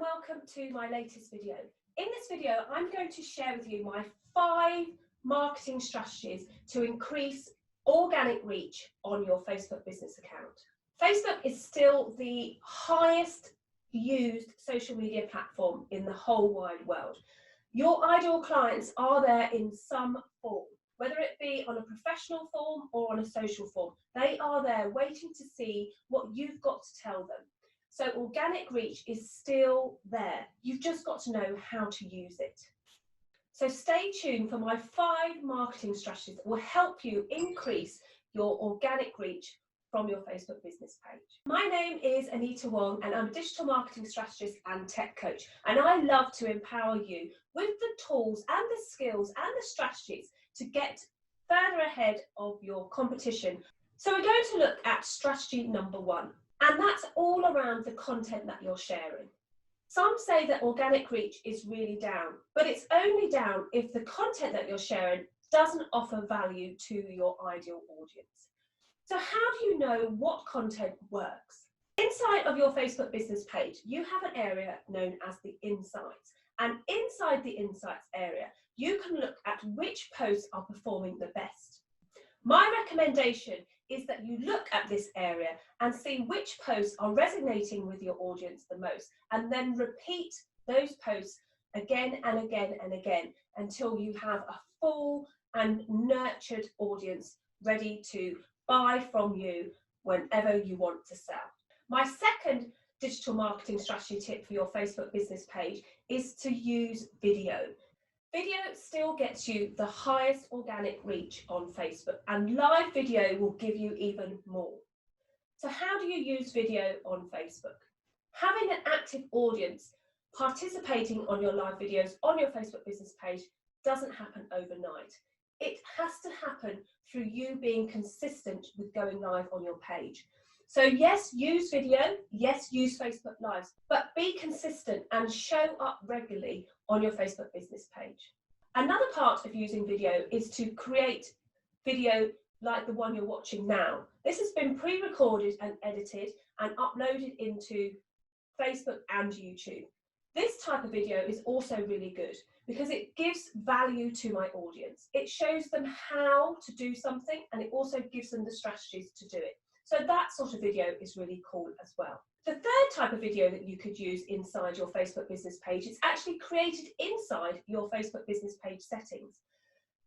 and welcome to my latest video. In this video, I'm going to share with you my 5 marketing strategies to increase organic reach on your Facebook business account. Facebook is still the highest used social media platform in the whole wide world. Your ideal clients are there in some form, whether it be on a professional form or on a social form. They are there waiting to see what you've got to tell them. So organic reach is still there. You've just got to know how to use it. So stay tuned for my 5 marketing strategies that will help you increase your organic reach from your Facebook business page. My name is Anita Wong and I'm a digital marketing strategist and tech coach. And I love to empower you with the tools and the skills and the strategies to get further ahead of your competition. So we're going to look at strategy number 1. And that's all around the content that you're sharing. Some say that organic reach is really down, but it's only down if the content that you're sharing doesn't offer value to your ideal audience. So how do you know what content works? Inside of your Facebook business page, you have an area known as the Insights. And inside the Insights area, you can look at which posts are performing the best. My recommendation is that you look at this area and see which posts are resonating with your audience the most, and then repeat those posts again and again and again until you have a full and nurtured audience ready to buy from you whenever you want to sell. My second digital marketing strategy tip for your Facebook business page is to use video. Video still gets you the highest organic reach on Facebook, and live video will give you even more. So how do you use video on Facebook? Having an active audience participating on your live videos on your Facebook business page doesn't happen overnight. It has to happen through you being consistent with going live on your page. So yes, use video, yes, use Facebook Lives, but be consistent and show up regularly on your Facebook business page. Another part of using video is to create video like the one you're watching now. This has been pre-recorded and edited and uploaded into Facebook and YouTube. This type of video is also really good because it gives value to my audience. It shows them how to do something and it also gives them the strategies to do it. So that sort of video is really cool as well. The third type of video that you could use inside your Facebook business page is actually created inside your Facebook business page settings.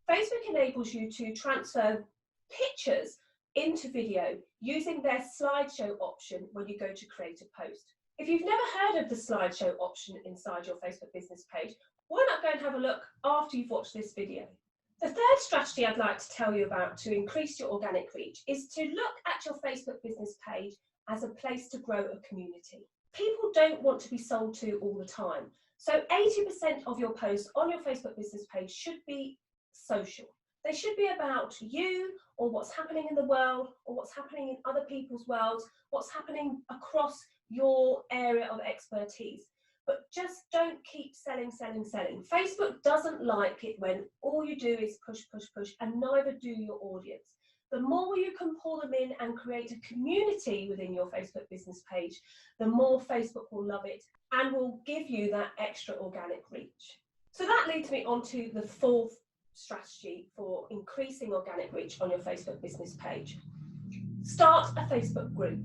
Facebook enables you to transfer pictures into video using their slideshow option when you go to create a post. If you've never heard of the slideshow option inside your Facebook business page, why not go and have a look after you've watched this video? The third strategy I'd like to tell you about to increase your organic reach is to look at your Facebook business page as a place to grow a community. People don't want to be sold to all the time. So 80% of your posts on your Facebook business page should be social. They should be about you or what's happening in the world or what's happening in other people's worlds, what's happening across your area of expertise. But just don't keep selling. Facebook doesn't like it when all you do is push, and neither do your audience. The more you can pull them in and create a community within your Facebook business page, the more Facebook will love it and will give you that extra organic reach. So that leads me on to the 4th strategy for increasing organic reach on your Facebook business page. Start a Facebook group.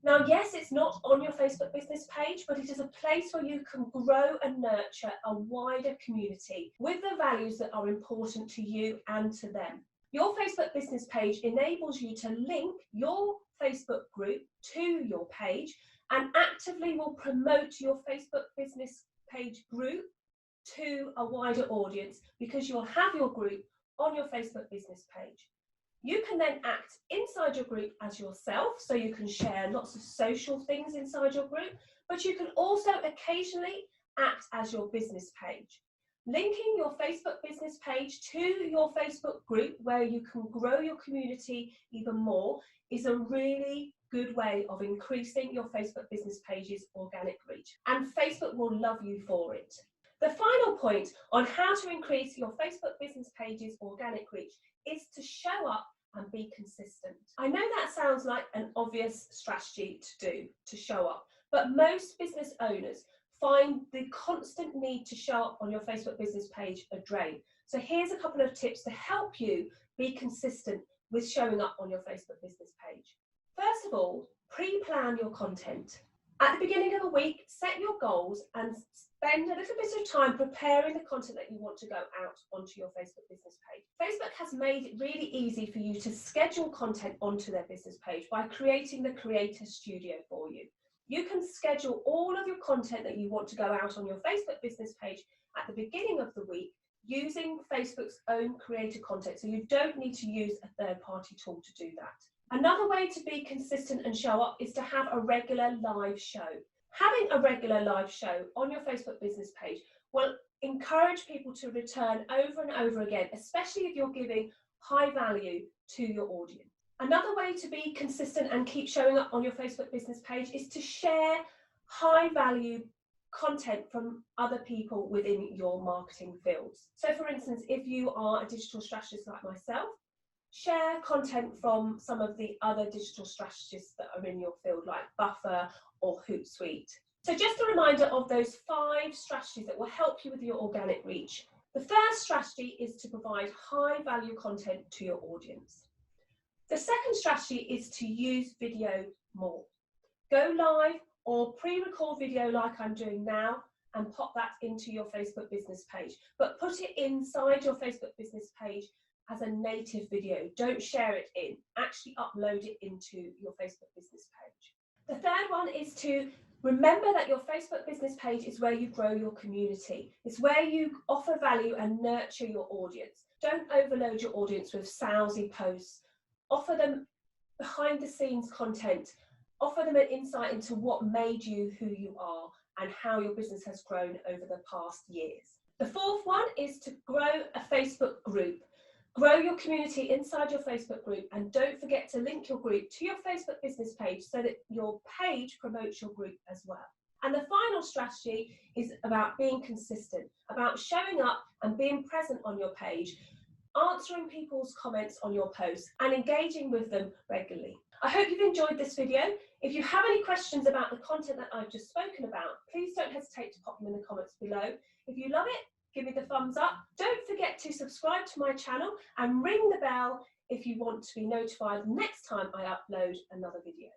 Now, yes, it's not on your Facebook business page, but it is a place where you can grow and nurture a wider community with the values that are important to you and to them. Your Facebook business page enables you to link your Facebook group to your page and actively will promote your Facebook business page group to a wider audience because you'll have your group on your Facebook business page. You can then act inside your group as yourself, so you can share lots of social things inside your group, but you can also occasionally act as your business page. Linking your Facebook business page to your Facebook group where you can grow your community even more is a really good way of increasing your Facebook business page's organic reach, and Facebook will love you for it. The final point on how to increase your Facebook business page's organic reach is to show up and be consistent. I know that sounds like an obvious strategy to do, to show up, but most business owners find the constant need to show up on your Facebook business page a drain. So here's a couple of tips to help you be consistent with showing up on your Facebook business page. First of all, pre-plan your content. At the beginning of the week, set your goals and spend a little bit of time preparing the content that you want to go out onto your Facebook business page. Facebook has made it really easy for you to schedule content onto their business page by creating the Creator Studio for you. You can schedule all of your content that you want to go out on your Facebook business page at the beginning of the week using Facebook's own creator content, so you don't need to use a third-party tool to do that. Another way to be consistent and show up is to have a regular live show. Having a regular live show on your Facebook business page will encourage people to return over and over again, especially if you're giving high value to your audience. Another way to be consistent and keep showing up on your Facebook business page is to share high value content from other people within your marketing fields. So for instance, if you are a digital strategist like myself, share content from some of the other digital strategists that are in your field, like Buffer or Hootsuite. So just a reminder of those 5 strategies that will help you with your organic reach. The first strategy is to provide high value content to your audience. The second strategy is to use video more. Go live or pre-record video like I'm doing now and pop that into your Facebook business page, but put it inside your Facebook business page as a native video. Don't share it in, actually upload it into your Facebook business page. The third one is to remember that your Facebook business page is where you grow your community. It's where you offer value and nurture your audience. Don't overload your audience with salesy posts. Offer them behind the scenes content. Offer them an insight into what made you who you are and how your business has grown over the past years. The fourth one is to grow a Facebook group. Grow your community inside your Facebook group, and don't forget to link your group to your Facebook business page so that your page promotes your group as well. And the final strategy is about being consistent, about showing up and being present on your page, answering people's comments on your posts and engaging with them regularly. I hope you've enjoyed this video. If you have any questions about the content that I've just spoken about, please don't hesitate to pop them in the comments below. If you love it, give me the thumbs up. Don't forget to subscribe to my channel and ring the bell if you want to be notified next time I upload another video.